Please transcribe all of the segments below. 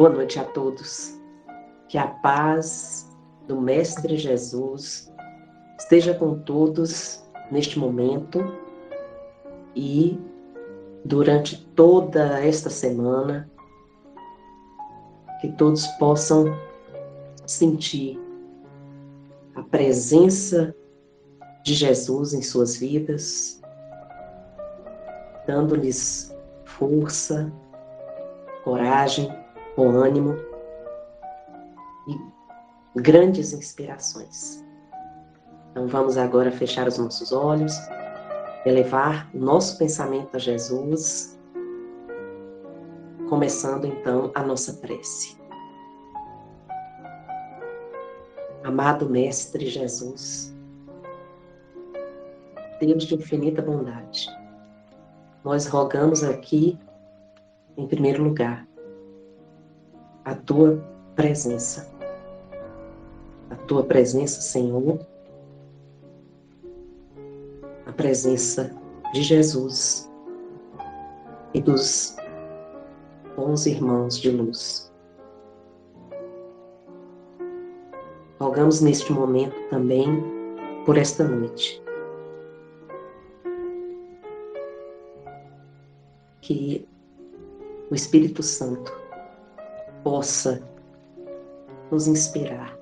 Boa noite a todos. Que a paz do Mestre Jesus esteja com todos neste momento e durante toda esta semana, que todos possam sentir a presença de Jesus em suas vidas, dando-lhes força, coragem, bom ânimo e grandes inspirações. Então vamos agora fechar os nossos olhos, elevar o nosso pensamento a Jesus, começando então a nossa prece. Amado Mestre Jesus, Deus de infinita bondade, nós rogamos aqui, em primeiro lugar, a Tua presença, Senhor, a presença de Jesus e dos bons irmãos de luz. Rogamos neste momento também por esta noite, que o Espírito Santo possa nos inspirar,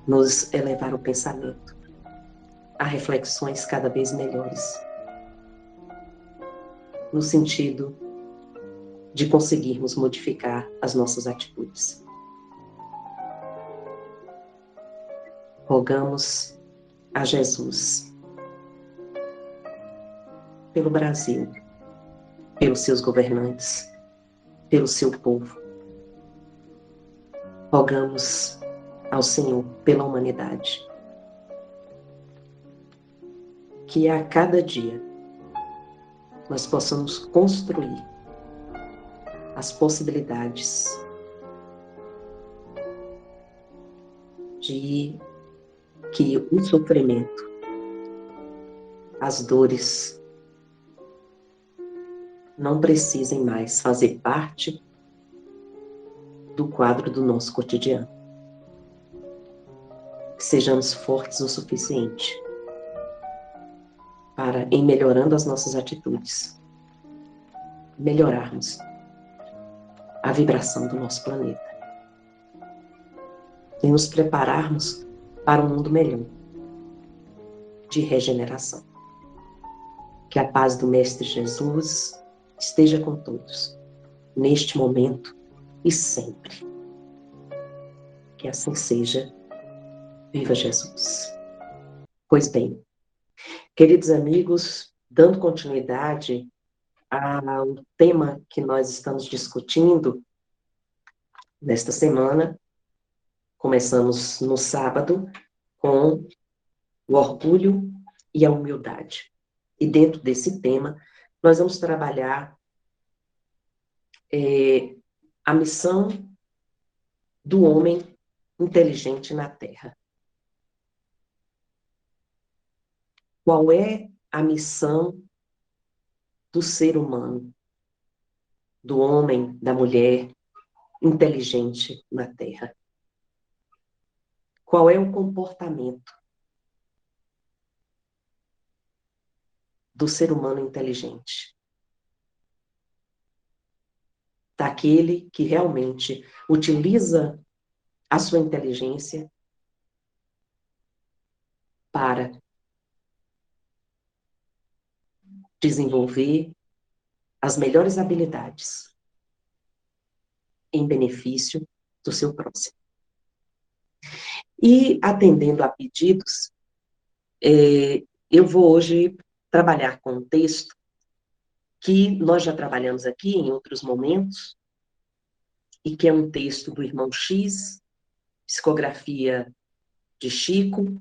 nos elevar o pensamento a reflexões cada vez melhores, no sentido de conseguirmos modificar as nossas atitudes. Rogamos a Jesus pelo Brasil, pelos seus governantes, pelo seu povo. Rogamos ao Senhor pela humanidade, que a cada dia nós possamos construir as possibilidades de que o sofrimento, as dores, não precisem mais fazer parte do quadro do nosso cotidiano. Que sejamos fortes o suficiente para, em melhorando as nossas atitudes, melhorarmos a vibração do nosso planeta e nos prepararmos para um mundo melhor, de regeneração. Que a paz do Mestre Jesus esteja com todos, neste momento e sempre. Que assim seja. Viva Jesus! Pois bem, queridos amigos, dando continuidade ao tema que nós estamos discutindo nesta semana, começamos no sábado com o orgulho e a humildade. E dentro desse tema, nós vamos trabalhar a missão do homem inteligente na Terra. Qual é a missão do ser humano, do homem, da mulher inteligente na Terra? Qual é o comportamento do ser humano inteligente? Daquele que realmente utiliza a sua inteligência para desenvolver as melhores habilidades em benefício do seu próximo. E, atendendo a pedidos, eu vou hoje trabalhar com um texto que nós já trabalhamos aqui em outros momentos, e que é um texto do irmão X, psicografia de Chico,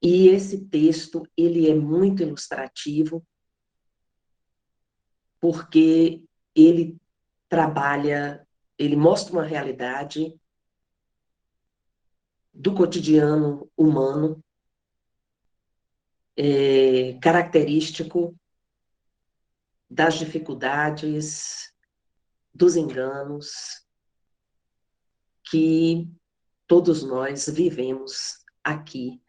e esse texto, ele é muito ilustrativo, porque ele trabalha, ele mostra uma realidade do cotidiano humano, característico das dificuldades, dos enganos que todos nós vivemos aqui,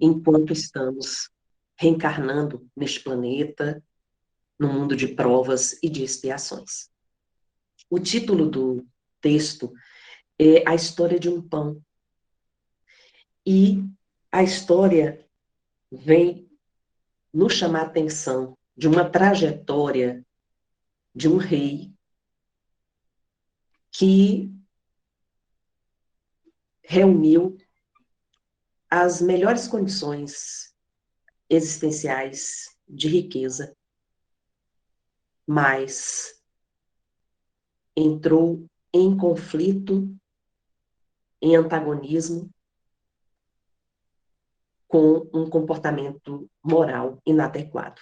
enquanto estamos reencarnando neste planeta, no mundo de provas e de expiações. O título do texto é A História de um Pão. E a história vem nos chamar a atenção de uma trajetória de um rei que reuniu as melhores condições existenciais de riqueza, mas entrou em conflito, em antagonismo com um comportamento moral inadequado.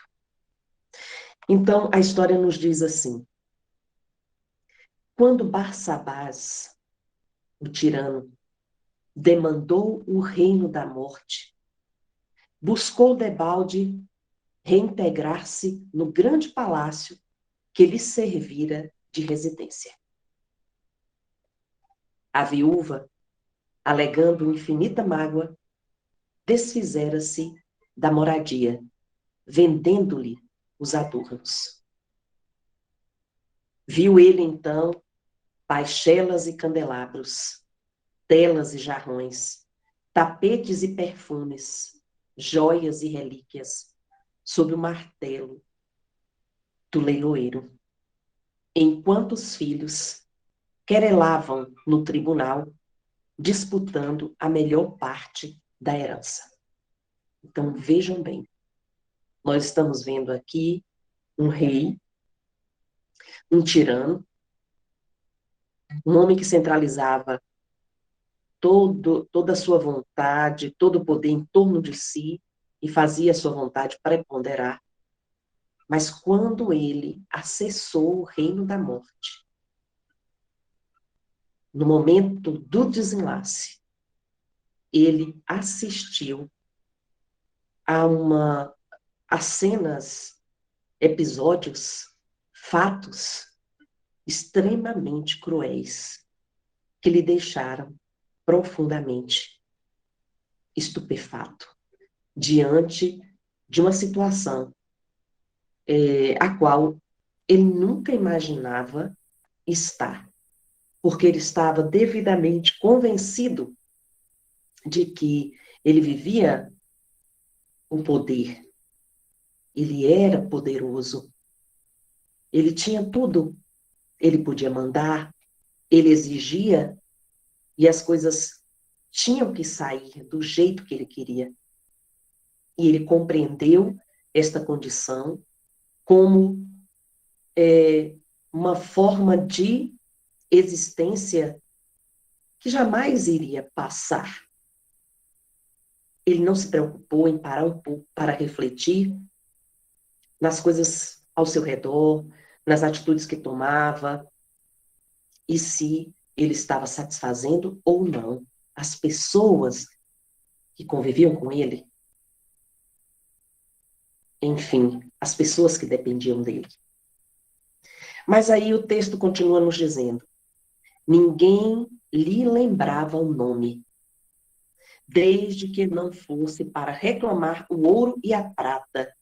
Então, a história nos diz assim: quando Barsabás, o tirano, demandou o reino da morte, buscou debalde reintegrar-se no grande palácio que lhe servira de residência. A viúva, alegando infinita mágoa, desfizera-se da moradia, vendendo-lhe os adornos. Viu ele, então, baixelas e candelabros, telas e jarrões, tapetes e perfumes, joias e relíquias, sob o martelo do leiloeiro, enquanto os filhos querelavam no tribunal, disputando a melhor parte da herança. Então, vejam bem, nós estamos vendo aqui um rei, um tirano, um homem que centralizava toda a sua vontade, todo o poder em torno de si, e fazia a sua vontade preponderar. Mas quando ele acessou o reino da morte, no momento do desenlace, ele assistiu a cenas, episódios, fatos extremamente cruéis que lhe deixaram profundamente estupefato diante de uma situação a qual ele nunca imaginava estar, porque ele estava devidamente convencido de que ele vivia o poder, ele era poderoso, ele tinha tudo, ele podia mandar, ele exigia, e as coisas tinham que sair do jeito que ele queria. E ele compreendeu esta condição como uma forma de existência que jamais iria passar. Ele não se preocupou em parar um pouco para refletir nas coisas ao seu redor, nas atitudes que tomava, e se ele estava satisfazendo ou não as pessoas que conviviam com ele. Enfim, as pessoas que dependiam dele. Mas aí o texto continua nos dizendo: ninguém lhe lembrava o nome, desde que não fosse para reclamar o ouro e a prata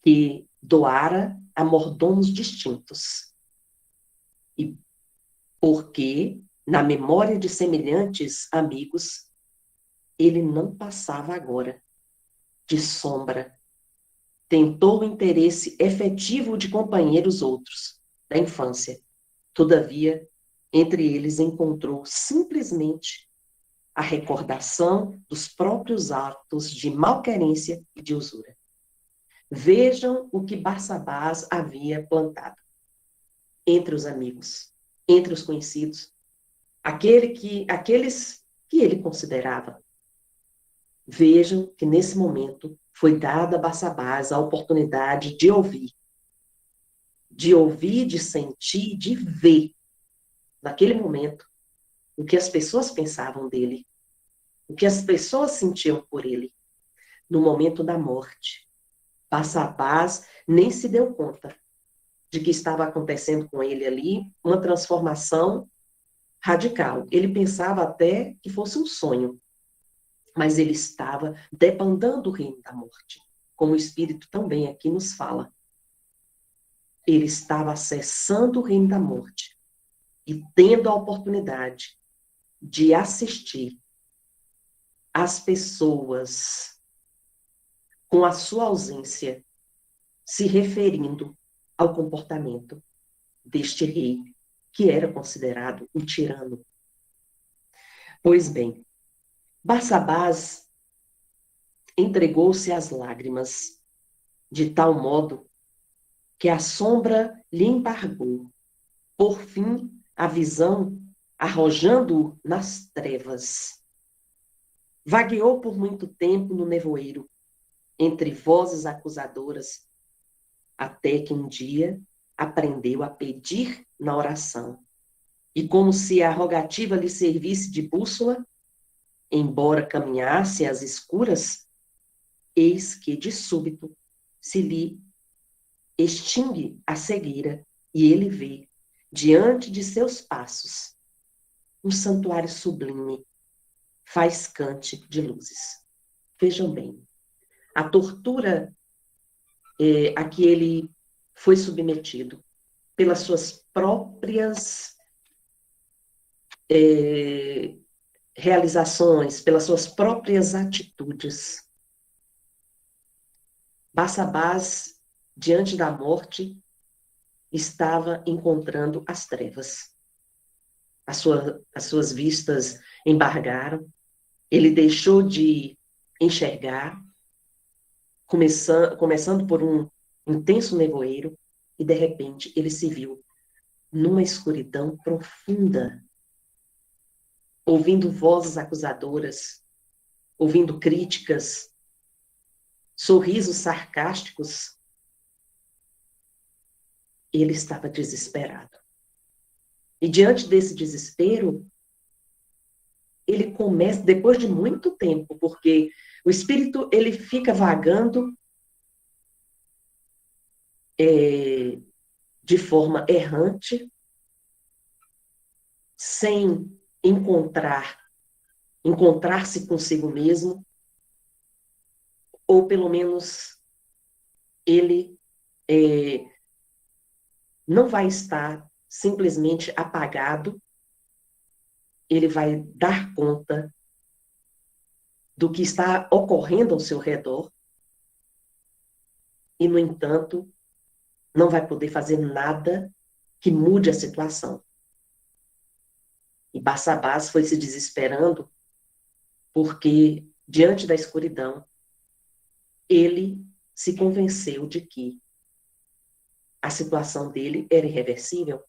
que doara a mordomos distintos. E porque, na memória de semelhantes amigos, ele não passava agora de sombra. Tentou o interesse efetivo de companheiros outros, da infância. Todavia, entre eles encontrou simplesmente a recordação dos próprios atos de malquerência e de usura. Vejam o que Barsabás havia plantado entre os amigos, entre os conhecidos, aqueles que ele considerava. Vejam que nesse momento foi dada a Barsabás a oportunidade de ouvir, de sentir, de ver, naquele momento, o que as pessoas pensavam dele, o que as pessoas sentiam por ele. No momento da morte, Barsabás nem se deu conta de que estava acontecendo com ele ali uma transformação radical. Ele pensava até que fosse um sonho, mas ele estava debandando o reino da morte, como o Espírito também aqui nos fala. Ele estava acessando o reino da morte e tendo a oportunidade de assistir as pessoas com a sua ausência se referindo ao comportamento deste rei, que era considerado um tirano. Pois bem, Barsabás entregou-se às lágrimas, de tal modo que a sombra lhe embargou. Por fim, a visão, arrojando-o nas trevas. Vagueou por muito tempo no nevoeiro, entre vozes acusadoras, até que um dia aprendeu a pedir na oração. E como se a rogativa lhe servisse de bússola, embora caminhasse às escuras, eis que, de súbito, se lhe extingue a cegueira e ele vê, diante de seus passos, um santuário sublime, faiscante de luzes. Vejam bem, a tortura a que ele foi submetido pelas suas próprias realizações, pelas suas próprias atitudes. Barsabás, diante da morte, estava encontrando as trevas. As suas vistas embargaram, ele deixou de enxergar, começando por um intenso nevoeiro, e de repente ele se viu numa escuridão profunda, ouvindo vozes acusadoras, ouvindo críticas, sorrisos sarcásticos. Ele estava desesperado. E diante desse desespero, ele começa, depois de muito tempo, porque o espírito ele fica vagando de forma errante, sem encontrar-se consigo mesmo, ou pelo menos ele não vai estar simplesmente apagado, ele vai dar conta do que está ocorrendo ao seu redor e, no entanto, não vai poder fazer nada que mude a situação. E Barsabás foi se desesperando porque, diante da escuridão, ele se convenceu de que a situação dele era irreversível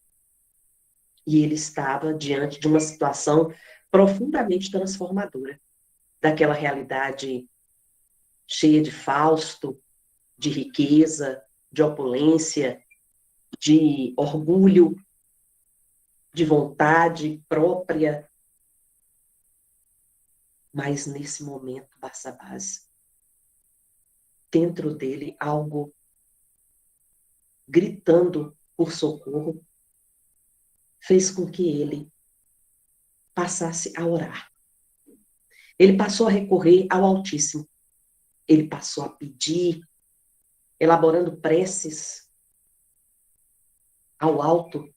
e ele estava diante de uma situação profundamente transformadora daquela realidade cheia de Fausto, de riqueza, de opulência, de orgulho, de vontade própria. Mas nesse momento, Barsabás, dentro dele, algo gritando por socorro, fez com que ele passasse a orar. Ele passou a recorrer ao Altíssimo. Ele passou a pedir, elaborando preces ao alto.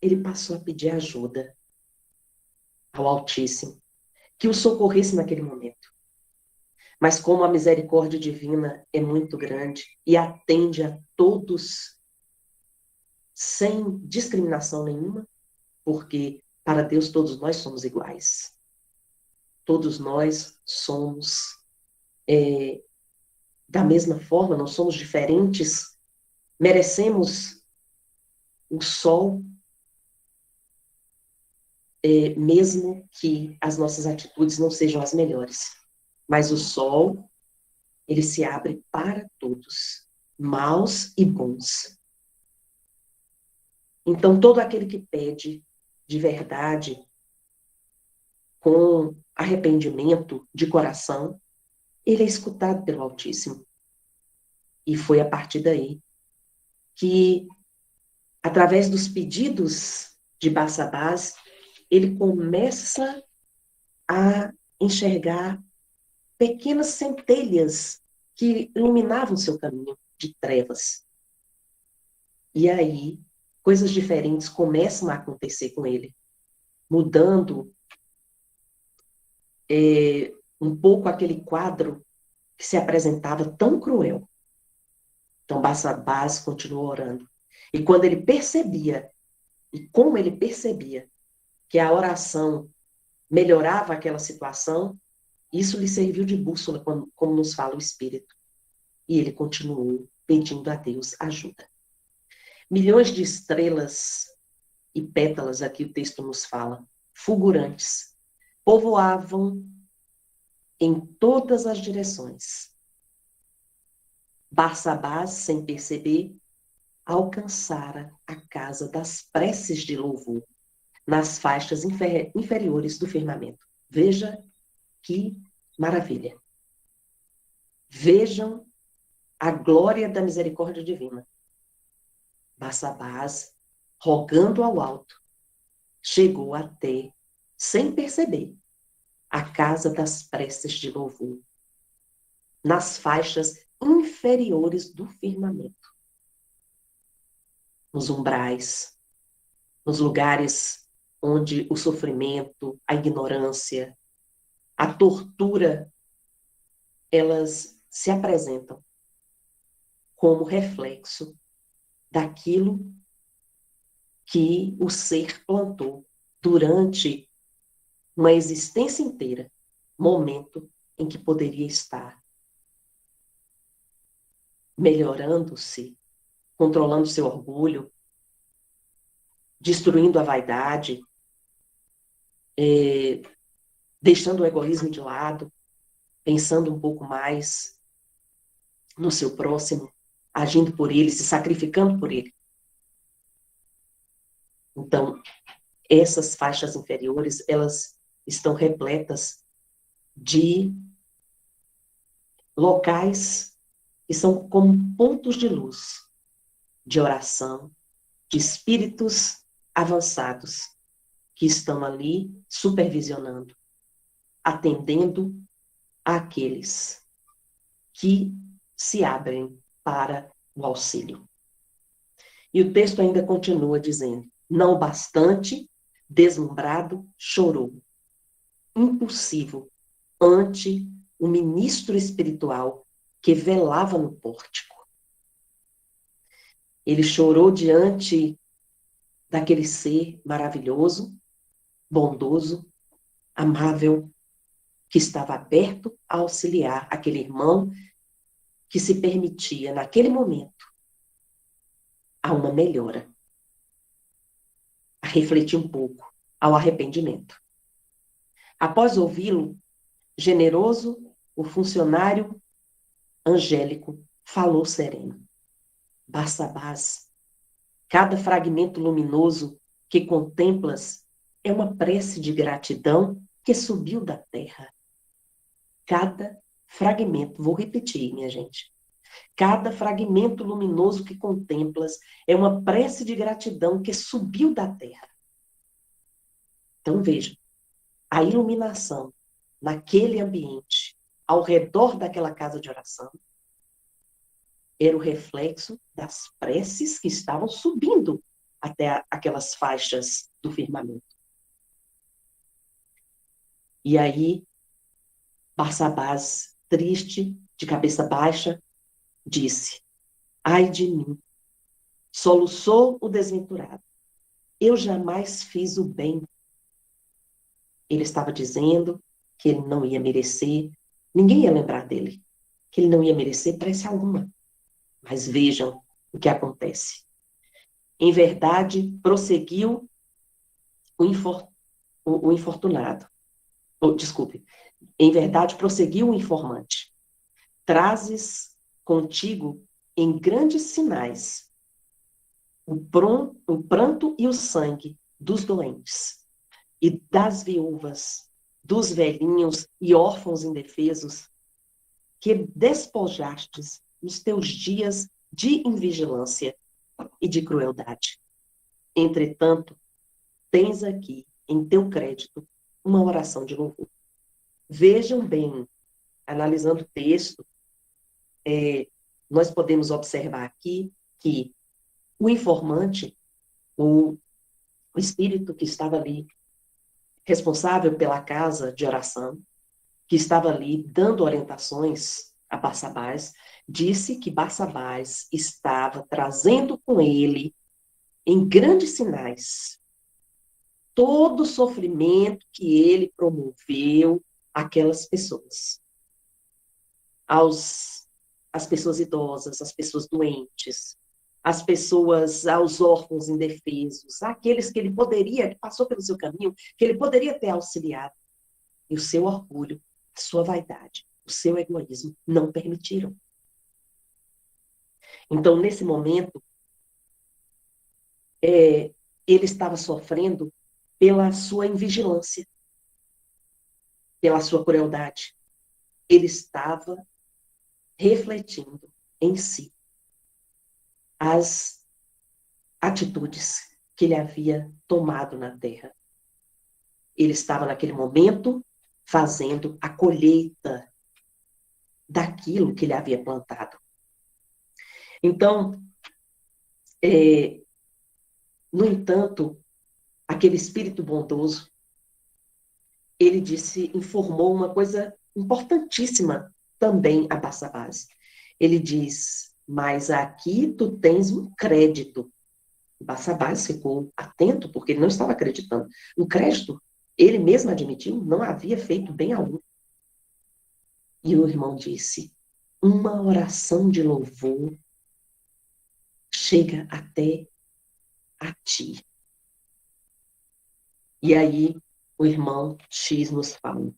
Ele passou a pedir ajuda ao Altíssimo, que o socorresse naquele momento. Mas como a misericórdia divina é muito grande e atende a todos sem discriminação nenhuma, porque para Deus todos nós somos iguais. Todos nós somos da mesma forma, não somos diferentes, merecemos o sol, mesmo que as nossas atitudes não sejam as melhores. Mas o sol, ele se abre para todos, maus e bons. Então, todo aquele que pede de verdade, com arrependimento de coração, ele é escutado pelo Altíssimo. E foi a partir daí que, através dos pedidos de Barsabás, ele começa a enxergar pequenas centelhas que iluminavam seu caminho de trevas. E aí, coisas diferentes começam a acontecer com ele, mudando um pouco aquele quadro que se apresentava tão cruel. Então, Barsabás continuou orando. E quando ele percebia, e como ele percebia, que a oração melhorava aquela situação, isso lhe serviu de bússola, como nos fala o Espírito. E ele continuou pedindo a Deus ajuda. Milhões de estrelas e pétalas, aqui o texto nos fala, fulgurantes, povoavam em todas as direções. Barsabás, sem perceber, alcançara a casa das preces de louvor, nas faixas inferiores do firmamento. Veja que maravilha. Vejam a glória da misericórdia divina. Barsabás, rogando ao alto, chegou até, sem perceber, a casa das preces de louvor, nas faixas inferiores do firmamento, nos umbrais, nos lugares onde o sofrimento, a ignorância, a tortura, elas se apresentam como reflexo daquilo que o ser plantou durante uma existência inteira, momento em que poderia estar melhorando-se, controlando seu orgulho, destruindo a vaidade, deixando o egoísmo de lado, pensando um pouco mais no seu próximo, agindo por ele, se sacrificando por ele. Então, essas faixas inferiores, elas estão repletas de locais que são como pontos de luz, de oração, de espíritos avançados, que estão ali supervisionando, atendendo àqueles que se abrem para o auxílio. E o texto ainda continua dizendo: não bastante, deslumbrado, chorou, impulsivo, ante o ministro espiritual que velava no pórtico. Ele chorou diante daquele ser maravilhoso, bondoso, amável, que estava aberto a auxiliar aquele irmão que se permitia, naquele momento, a uma melhora, a refletir um pouco, ao arrependimento. Após ouvi-lo, generoso, o funcionário angélico falou sereno: Barsabás, cada fragmento luminoso que contemplas é uma prece de gratidão que subiu da terra. Cada fragmento, vou repetir, minha gente, cada fragmento luminoso que contemplas é uma prece de gratidão que subiu da terra. Então veja, a iluminação naquele ambiente, ao redor daquela casa de oração, era o reflexo das preces que estavam subindo até aquelas faixas do firmamento. E aí, Barsabás, triste, de cabeça baixa, disse: ai de mim, soluçou o desventurado, eu jamais fiz o bem. Ele estava dizendo que ele não ia merecer, ninguém ia lembrar dele, que ele não ia merecer prece alguma. Mas vejam o que acontece. Em verdade, prosseguiu o infortunado. Desculpe. Em verdade, prosseguiu o informante. Trazes contigo em grandes sinais o pranto e o sangue dos doentes e das viúvas, dos velhinhos e órfãos indefesos, que despojastes nos teus dias de invigilância e de crueldade. Entretanto, tens aqui, em teu crédito, uma oração de louvor. Vejam bem, analisando o texto, nós podemos observar aqui que o informante, o espírito que estava ali, responsável pela casa de oração, que estava ali dando orientações a Barsabás, disse que Barsabás estava trazendo com ele, em grandes sinais, todo o sofrimento que ele promoveu àquelas pessoas. Às pessoas idosas, às pessoas doentes, às pessoas, aos órfãos indefesos, àqueles que ele poderia, que passou pelo seu caminho, que ele poderia ter auxiliado. E o seu orgulho, a sua vaidade, o seu egoísmo não permitiram. Então, nesse momento, ele estava sofrendo pela sua invigilância, pela sua crueldade. Ele estava refletindo em si as atitudes que ele havia tomado na terra. Ele estava, naquele momento, fazendo a colheita daquilo que ele havia plantado. Então, no entanto, aquele espírito bondoso, ele informou uma coisa importantíssima também a Barsabás. Ele diz, mas aqui tu tens um crédito. Barsabás ficou atento, porque ele não estava acreditando. Um crédito, ele mesmo admitiu, não havia feito bem algum. E o irmão disse, uma oração de louvor chega até a ti. E aí o irmão X nos fala,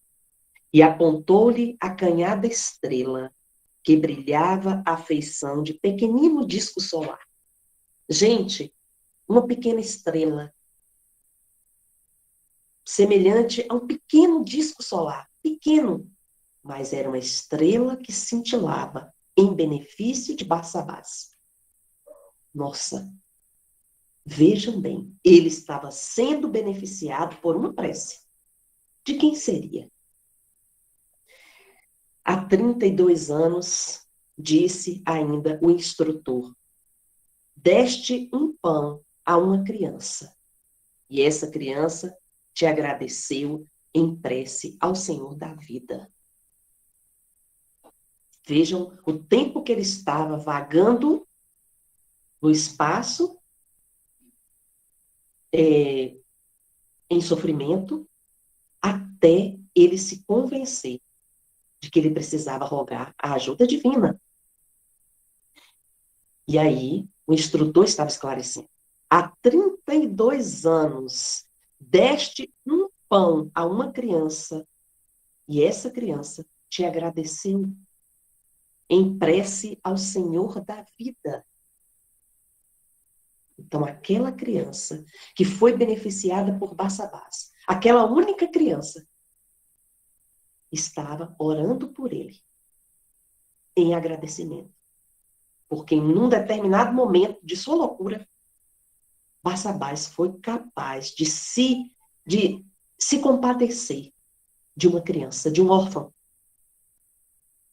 e apontou-lhe a canhada estrela que brilhava à feição de pequenino disco solar. Gente, uma pequena estrela, semelhante a um pequeno disco solar, pequeno, mas era uma estrela que cintilava em benefício de Barsabás. Nossa, vejam bem, ele estava sendo beneficiado por uma prece. De quem seria? Há 32 anos, disse ainda o instrutor, deste um pão a uma criança, e essa criança te agradeceu em prece ao Senhor da vida. Vejam o tempo que ele estava vagando no espaço, em sofrimento, até ele se convencer de que ele precisava rogar a ajuda divina. E aí, o instrutor estava esclarecendo. Há 32 anos, deste um pão a uma criança, e essa criança te agradeceu em prece ao Senhor da vida. Então, aquela criança que foi beneficiada por Barsabás, aquela única criança, estava orando por ele, em agradecimento. Porque em um determinado momento de sua loucura, Barsabás foi capaz de se compadecer de uma criança, de um órfão.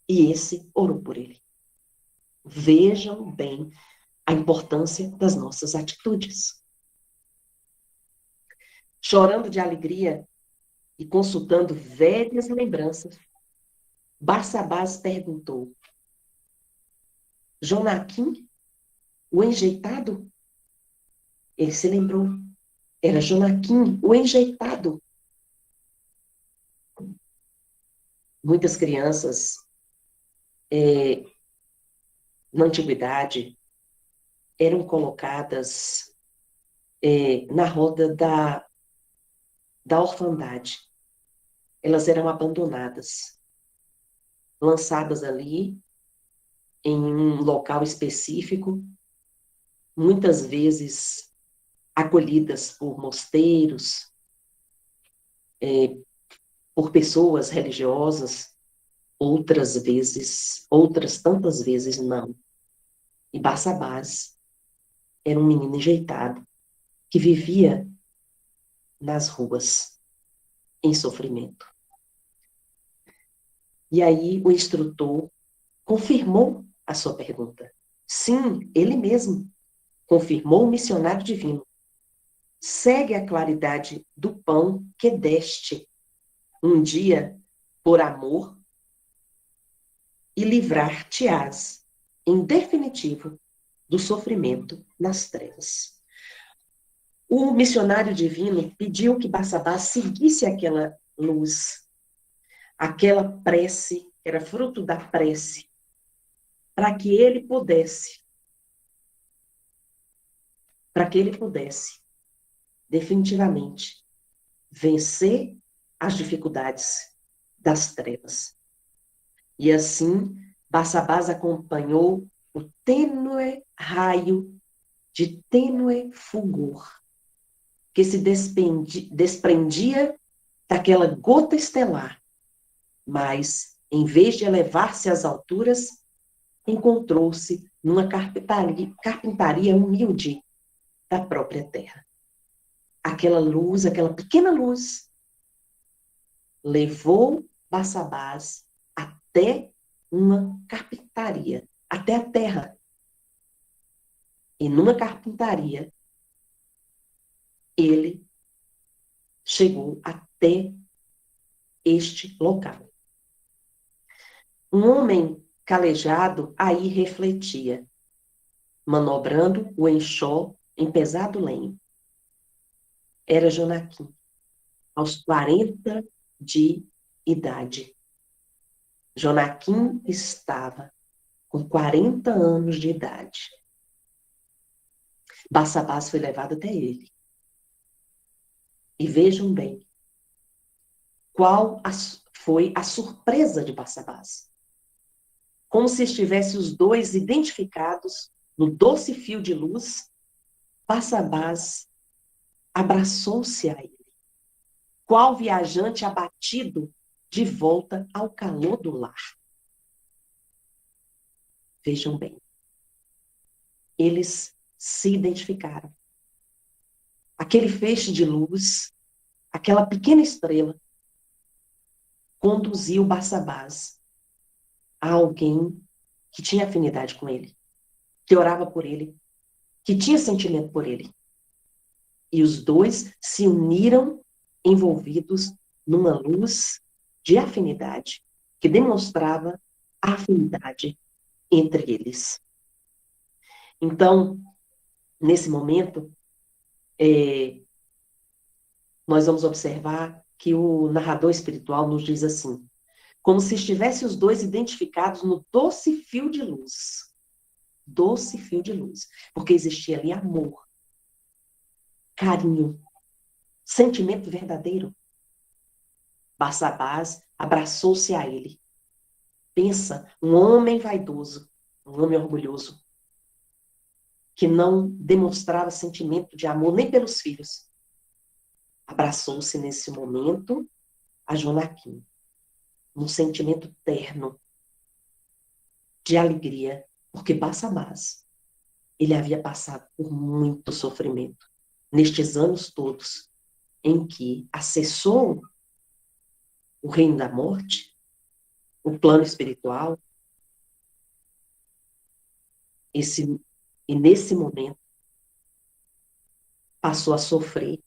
E esse orou por ele. Vejam bem a importância das nossas atitudes. Chorando de alegria e consultando velhas lembranças, Barsabás perguntou, Jonaquim, o enjeitado? Ele se lembrou. Era Jonaquim, o enjeitado. Muitas crianças, na antiguidade, eram colocadas na roda da orfandade. Elas eram abandonadas, lançadas ali em um local específico, muitas vezes acolhidas por mosteiros, por pessoas religiosas, outras vezes, outras tantas vezes não. E Barsabás era um menino enjeitado, que vivia nas ruas, em sofrimento. E aí o instrutor confirmou a sua pergunta. Sim, ele mesmo confirmou o missionário divino. Segue a claridade do pão que deste um dia por amor e livrar-te-ás, em definitivo, do sofrimento nas trevas. O missionário divino pediu que Barsabás seguisse aquela luz, aquela prece, que era fruto da prece, para que ele pudesse definitivamente vencer as dificuldades das trevas. E assim, Barsabás acompanhou o tênue raio de tênue fulgor que se desprendia daquela gota estelar, mas, em vez de elevar-se às alturas, encontrou-se numa carpintaria humilde da própria terra. Aquela luz, aquela pequena luz, levou Barsabás até uma carpintaria, até a terra. E numa carpintaria, ele chegou até este local. Um homem calejado aí refletia, manobrando o enxó em pesado lenho. Era Jonaquim, aos 40 de idade. Jonaquim estava com 40 anos de idade. Barsabás foi levado até ele. E vejam bem, qual foi a surpresa de Barsabás. Como se estivessem os dois identificados no doce fio de luz, Barsabás abraçou-se a ele. Qual viajante abatido de volta ao calor do lar. Vejam bem. Eles se identificaram. Aquele feixe de luz, aquela pequena estrela, conduziu Barsabás a alguém que tinha afinidade com ele, que orava por ele, que tinha sentimento por ele. E os dois se uniram envolvidos numa luz de afinidade que demonstrava a afinidade entre eles. Então, nesse momento, nós vamos observar que o narrador espiritual nos diz assim, como se estivessem os dois identificados no doce fio de luz. Doce fio de luz. Porque existia ali amor, carinho, sentimento verdadeiro. Barsabás abraçou-se a ele. Pensa, um homem vaidoso, um homem orgulhoso, que não demonstrava sentimento de amor nem pelos filhos. Abraçou-se nesse momento a Jonaquim. Um sentimento terno de alegria, porque Barsabás, ele havia passado por muito sofrimento nestes anos todos em que acessou o reino da morte, o plano espiritual, e nesse momento passou a sofrer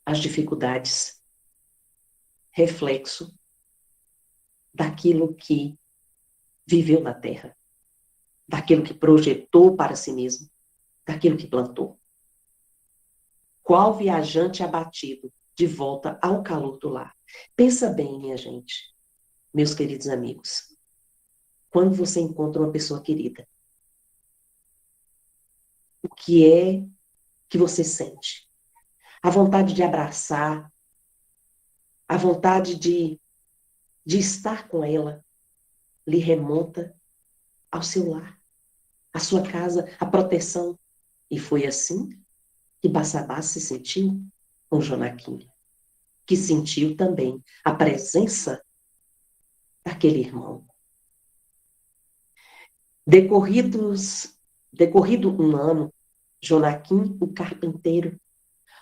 as dificuldades, reflexo daquilo que viveu na Terra, daquilo que projetou para si mesmo, daquilo que plantou. Qual viajante abatido de volta ao calor do lar? Pensa bem, minha gente, meus queridos amigos, quando você encontra uma pessoa querida, o que é que você sente? A vontade de abraçar, a vontade de estar com ela, lhe remonta ao seu lar, à sua casa, à proteção. E foi assim que Barsabás se sentiu com Jonaquim, que sentiu também a presença daquele irmão. Decorrido um ano, Jonaquim, o carpinteiro,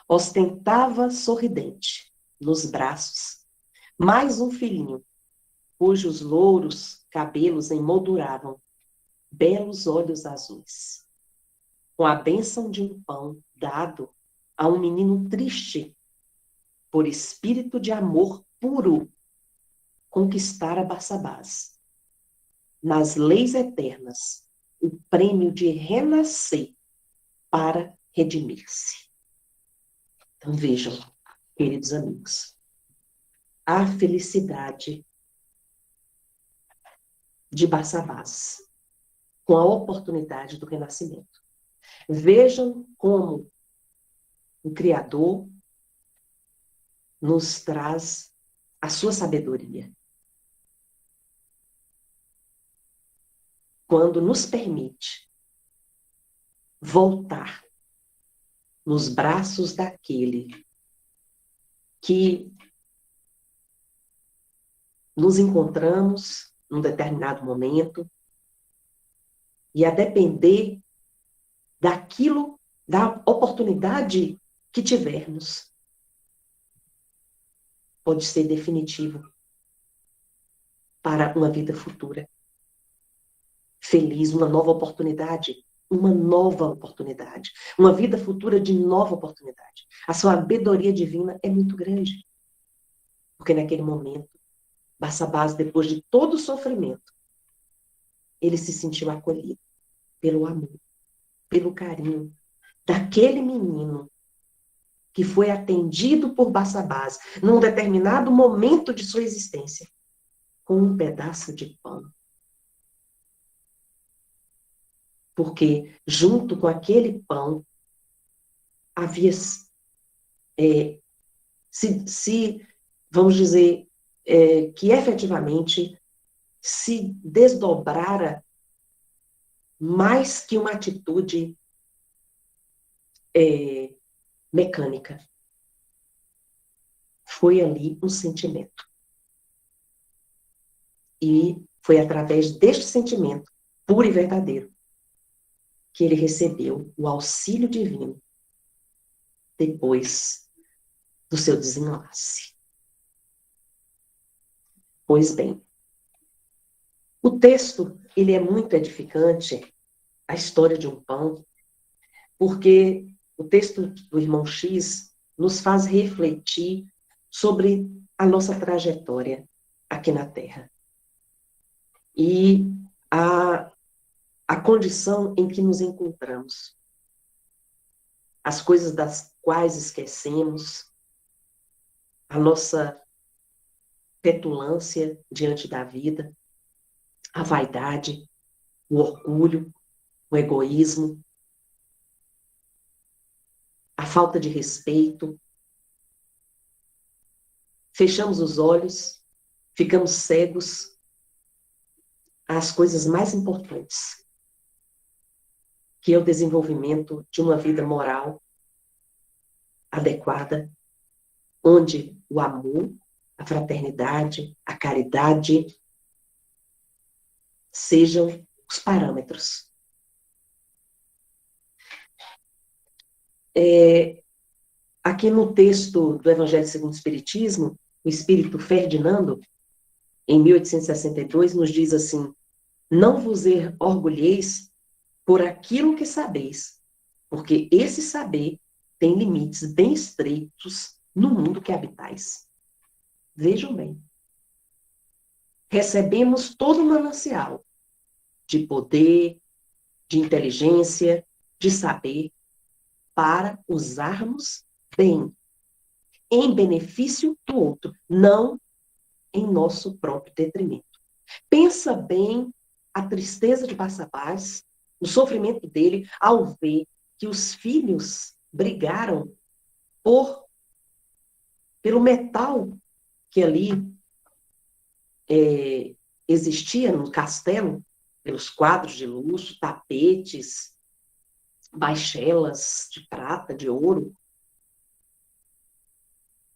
ostentava sorridente nos braços mais um filhinho, cujos louros cabelos emolduravam belos olhos azuis, com a bênção de um pão dado a um menino triste por espírito de amor puro conquistara Barsabás. Nas leis eternas, o prêmio de renascer para redimir-se. Então vejam, queridos amigos, a felicidade de Barsabás com a oportunidade do renascimento. Vejam como o Criador nos traz a sua sabedoria. Quando nos permite voltar nos braços daquele que nos encontramos num determinado momento e a depender daquilo, da oportunidade que tivermos, pode ser definitivo para uma vida futura. Feliz, uma nova oportunidade, uma vida futura de nova oportunidade. A sua sabedoria divina é muito grande, porque naquele momento, Barsabás, depois de todo o sofrimento, ele se sentiu acolhido pelo amor, pelo carinho daquele menino que foi atendido por Barsabás num determinado momento de sua existência, com um pedaço de pão. Porque junto com aquele pão havia vamos dizer, que efetivamente se desdobrara mais que uma atitude mecânica. Foi ali um sentimento. E foi através deste sentimento, puro e verdadeiro, que ele recebeu o auxílio divino depois do seu desenlace. Pois bem, o texto, ele é muito edificante, a história de um pão, porque o texto do irmão X nos faz refletir sobre a nossa trajetória aqui na Terra. E a condição em que nos encontramos. As coisas das quais esquecemos, a nossa petulância diante da vida, a vaidade, o orgulho, o egoísmo, a falta de respeito. Fechamos os olhos, ficamos cegos às coisas mais importantes, que é o desenvolvimento de uma vida moral adequada, onde o amor, a fraternidade, a caridade sejam os parâmetros. Aqui no texto do Evangelho segundo o Espiritismo, o Espírito Ferdinando, em 1862, nos diz assim: não vos orgulheis por aquilo que sabeis, porque esse saber tem limites bem estreitos no mundo que habitais. Vejam bem. Recebemos todo o manancial de poder, de inteligência, de saber, para usarmos bem, em benefício do outro, não em nosso próprio detrimento. Pensa bem a tristeza de Barsabás, o sofrimento dele ao ver que os filhos brigaram pelo metal que ali existia no castelo, pelos quadros de luxo, tapetes, baixelas de prata, de ouro.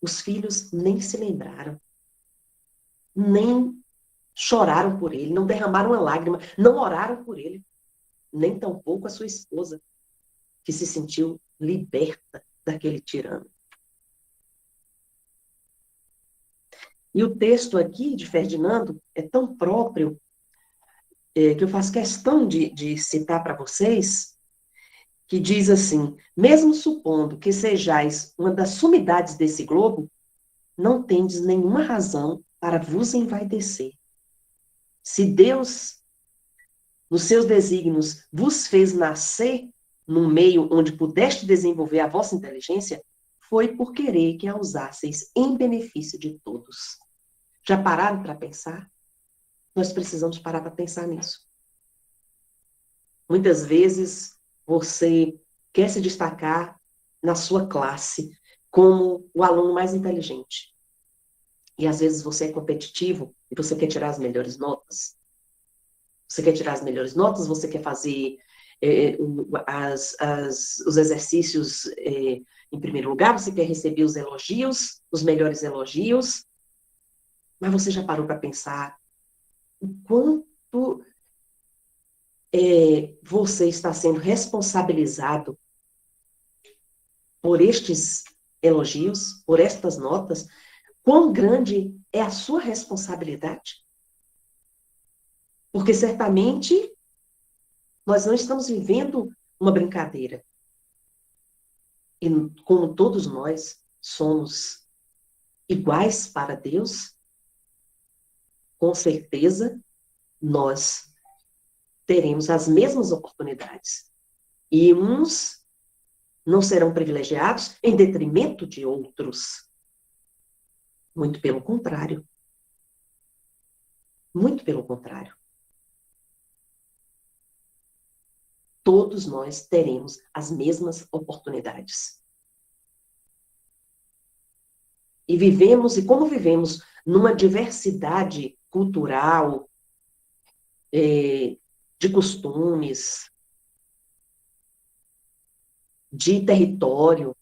Os filhos nem se lembraram, nem choraram por ele, não derramaram uma lágrima, não oraram por ele, nem tampouco a sua esposa, que se sentiu liberta daquele tirano. E o texto aqui de Ferdinando é tão próprio que eu faço questão de citar para vocês, que diz assim: mesmo supondo que sejais uma das sumidades desse globo, não tendes nenhuma razão para vos envaidecer. Se Deus, nos seus desígnios, vos fez nascer num meio onde pudeste desenvolver a vossa inteligência, foi por querer que a usasseis em benefício de todos. Já pararam para pensar? Nós precisamos parar para pensar nisso. Muitas vezes você quer se destacar na sua classe como o aluno mais inteligente. E às vezes você é competitivo e você quer tirar as melhores notas. Você quer tirar as melhores notas, você quer fazer os exercícios em primeiro lugar, você quer receber os elogios, os melhores elogios, mas você já parou para pensar o quanto você está sendo responsabilizado por estes elogios, por estas notas? Quão grande é a sua responsabilidade? Porque certamente nós não estamos vivendo uma brincadeira. E como todos nós somos iguais para Deus, com certeza nós teremos as mesmas oportunidades. E uns não serão privilegiados em detrimento de outros. Muito pelo contrário. Muito pelo contrário. Todos nós teremos as mesmas oportunidades. E como vivemos numa diversidade cultural, de costumes, de território,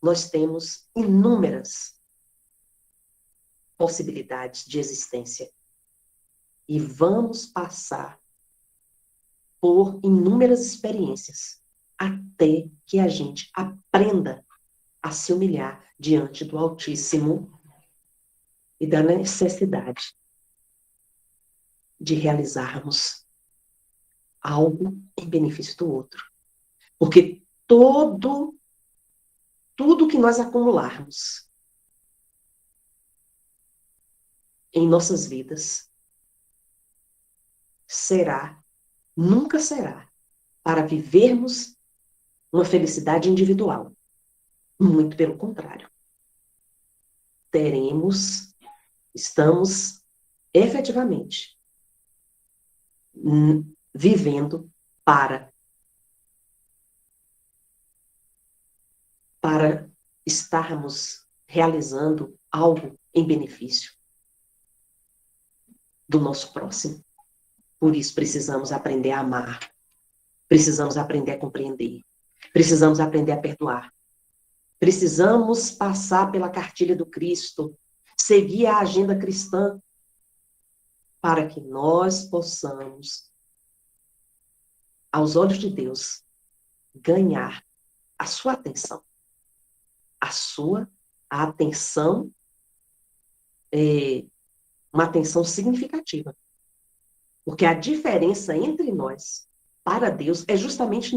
nós temos inúmeras possibilidades de existência. E vamos passar por inúmeras experiências até que a gente aprenda a se humilhar diante do Altíssimo e da necessidade de realizarmos algo em benefício do outro. Porque tudo que nós acumularmos em nossas vidas nunca será para vivermos uma felicidade individual. Muito pelo contrário. Estamos efetivamente vivendo para estarmos realizando algo em benefício do nosso próximo. Por isso precisamos aprender a amar, precisamos aprender a compreender, precisamos aprender a perdoar, precisamos passar pela cartilha do Cristo, seguir a agenda cristã, para que nós possamos, aos olhos de Deus, ganhar a sua atenção. A atenção uma atenção significativa. Porque a diferença entre nós, para Deus, é justamente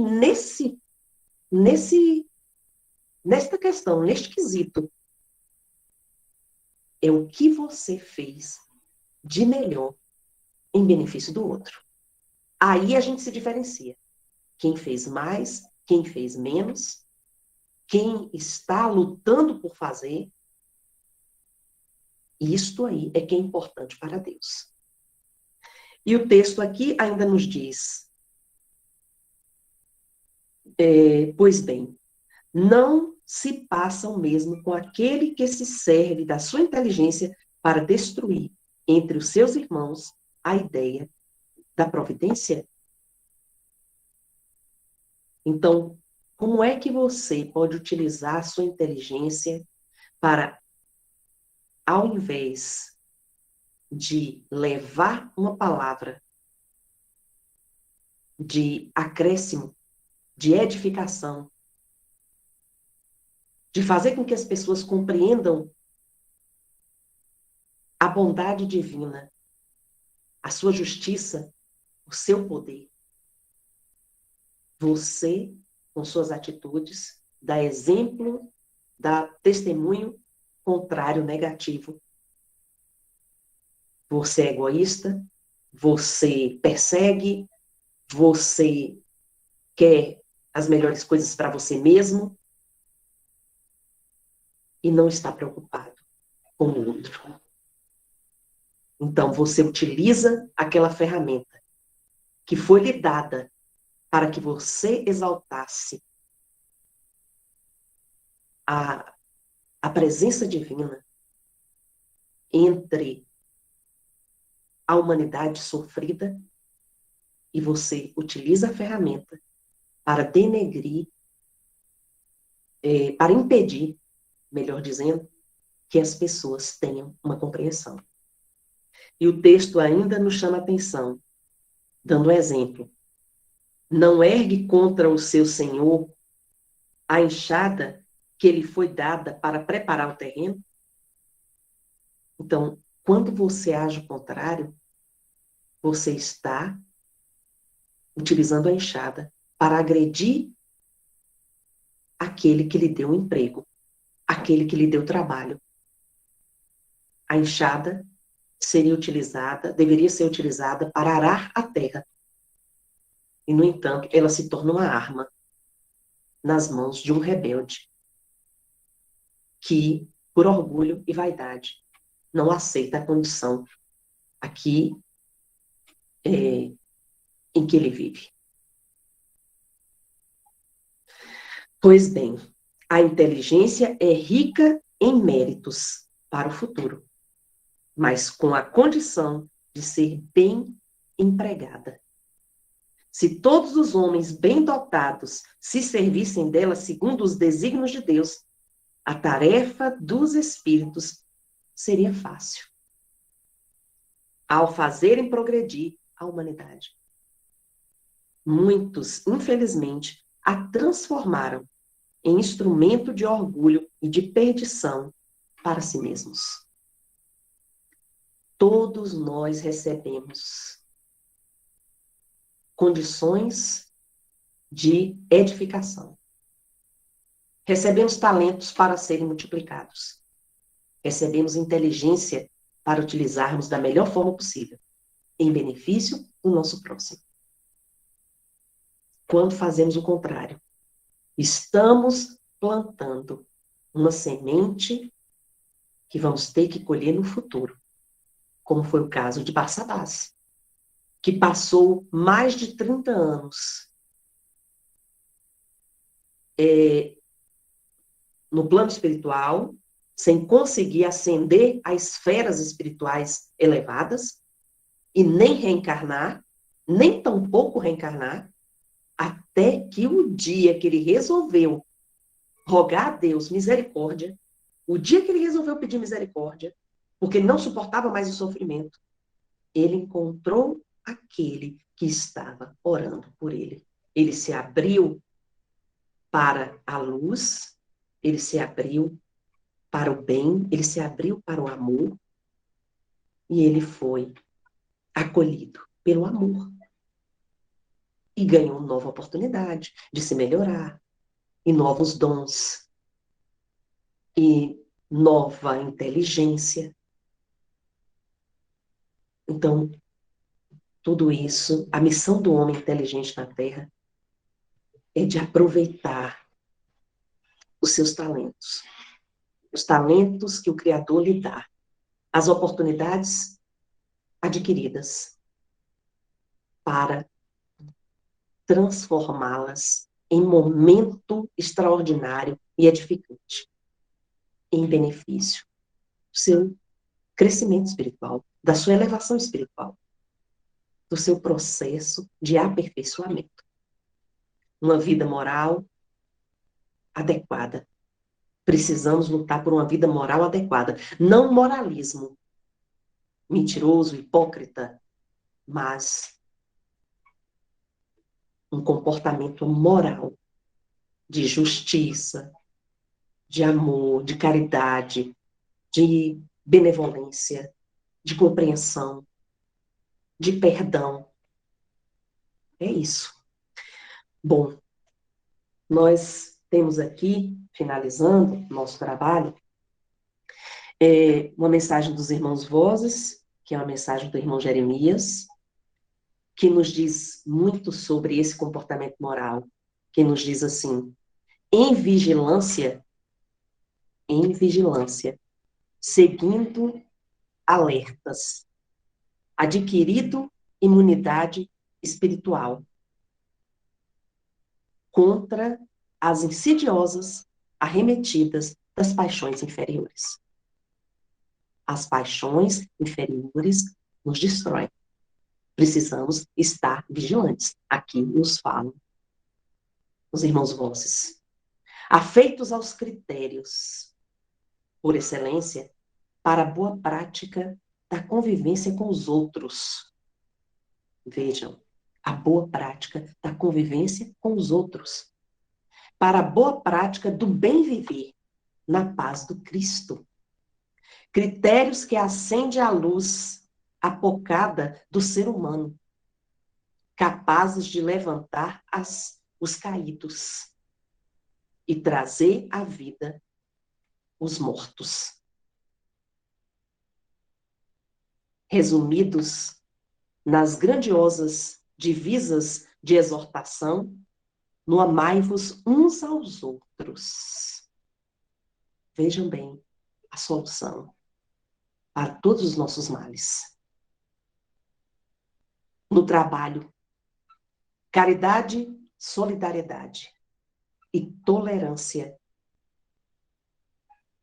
nesta questão, neste quesito. É o que você fez de melhor em benefício do outro. Aí a gente se diferencia. Quem fez mais, quem fez menos, quem está lutando por fazer. Isto aí é que é importante para Deus. E o texto aqui ainda nos diz, pois bem, não se passa o mesmo com aquele que se serve da sua inteligência para destruir entre os seus irmãos a ideia da providência? Então, como é que você pode utilizar a sua inteligência para, ao invés de levar uma palavra de acréscimo, de edificação, de fazer com que as pessoas compreendam a bondade divina, a sua justiça, o seu poder. Você, com suas atitudes, dá exemplo, dá testemunho contrário, negativo. Você é egoísta, você persegue, você quer as melhores coisas para você mesmo e não está preocupado com o outro. Então, você utiliza aquela ferramenta que foi lhe dada para que você exaltasse a presença divina entre a humanidade sofrida, e você utiliza a ferramenta para denegrir, para impedir, melhor dizendo, que as pessoas tenham uma compreensão. E o texto ainda nos chama a atenção, dando exemplo. Não ergue contra o seu senhor a enxada que lhe foi dada para preparar o terreno? Então, quando você age o contrário, você está utilizando a enxada para agredir aquele que lhe deu um emprego, aquele que lhe deu trabalho. A enxada deveria ser utilizada para arar a terra. E, no entanto, ela se torna uma arma nas mãos de um rebelde que, por orgulho e vaidade, não aceita a condição aqui em que ele vive. Pois bem, a inteligência é rica em méritos para o futuro, mas com a condição de ser bem empregada. Se todos os homens bem dotados se servissem dela segundo os desígnios de Deus, a tarefa dos espíritos seria fácil, ao fazerem progredir a humanidade. Muitos, infelizmente, a transformaram em instrumento de orgulho e de perdição para si mesmos. Todos nós recebemos condições de edificação. Recebemos talentos para serem multiplicados. Recebemos inteligência para utilizarmos da melhor forma possível, em benefício do nosso próximo. Quando fazemos o contrário, estamos plantando uma semente que vamos ter que colher no futuro, como foi o caso de Barçabás, que passou mais de 30 anos no plano espiritual, sem conseguir ascender a esferas espirituais elevadas, e nem reencarnar, nem tampouco reencarnar, até que o dia que ele resolveu rogar a Deus misericórdia, o dia que ele resolveu pedir misericórdia, porque ele não suportava mais o sofrimento, ele encontrou aquele que estava orando por ele. Ele se abriu para a luz, ele se abriu para o bem, ele se abriu para o amor, e ele foi acolhido pelo amor. E ganhou nova oportunidade de se melhorar, e novos dons, e nova inteligência. Então, tudo isso, a missão do homem inteligente na Terra é de aproveitar os seus talentos. Os talentos que o Criador lhe dá. As oportunidades adquiridas para transformá-las em momento extraordinário e edificante, em benefício do seu crescimento espiritual, da sua elevação espiritual, do seu processo de aperfeiçoamento. Uma vida moral adequada. Precisamos lutar por uma vida moral adequada. Não moralismo, mentiroso, hipócrita, mas um comportamento moral, de justiça, de amor, de caridade, de benevolência, de compreensão, de perdão. É isso. Bom, nós temos aqui, finalizando nosso trabalho, uma mensagem dos irmãos Vozes, que é uma mensagem do irmão Jeremias, que nos diz muito sobre esse comportamento moral, que nos diz assim: em vigilância, seguindo alertas, adquirido imunidade espiritual contra as insidiosas arremetidas das paixões inferiores. As paixões inferiores nos destroem. Precisamos estar vigilantes. Aqui nos falam os irmãos Vozes. Afeitos aos critérios, por excelência, para a boa prática da convivência com os outros. Vejam, a boa prática da convivência com os outros. Para a boa prática do bem viver na paz do Cristo. Critérios que acendem a luz apocada do ser humano, capazes de levantar os caídos e trazer à vida os mortos. Resumidos nas grandiosas divisas de exortação, no amai-vos uns aos outros. Vejam bem a solução para todos os nossos males. No trabalho, caridade, solidariedade e tolerância.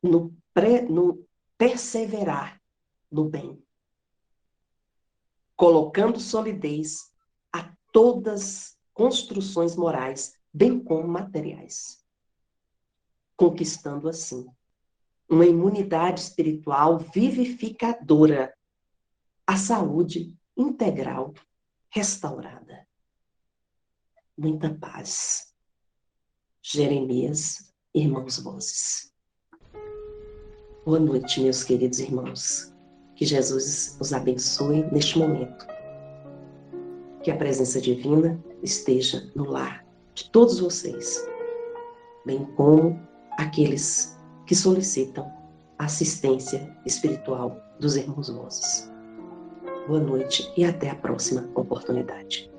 No perseverar no bem. Colocando solidez a todas construções morais, bem como materiais. Conquistando, assim, uma imunidade espiritual vivificadora, a saúde integral restaurada. Muita paz. Jeremias, irmãos Vozes. Boa noite, meus queridos irmãos. Que Jesus os abençoe neste momento. Que a presença divina esteja no lar de todos vocês, bem como aqueles que solicitam a assistência espiritual dos irmãos Vozes. Boa noite e até a próxima oportunidade.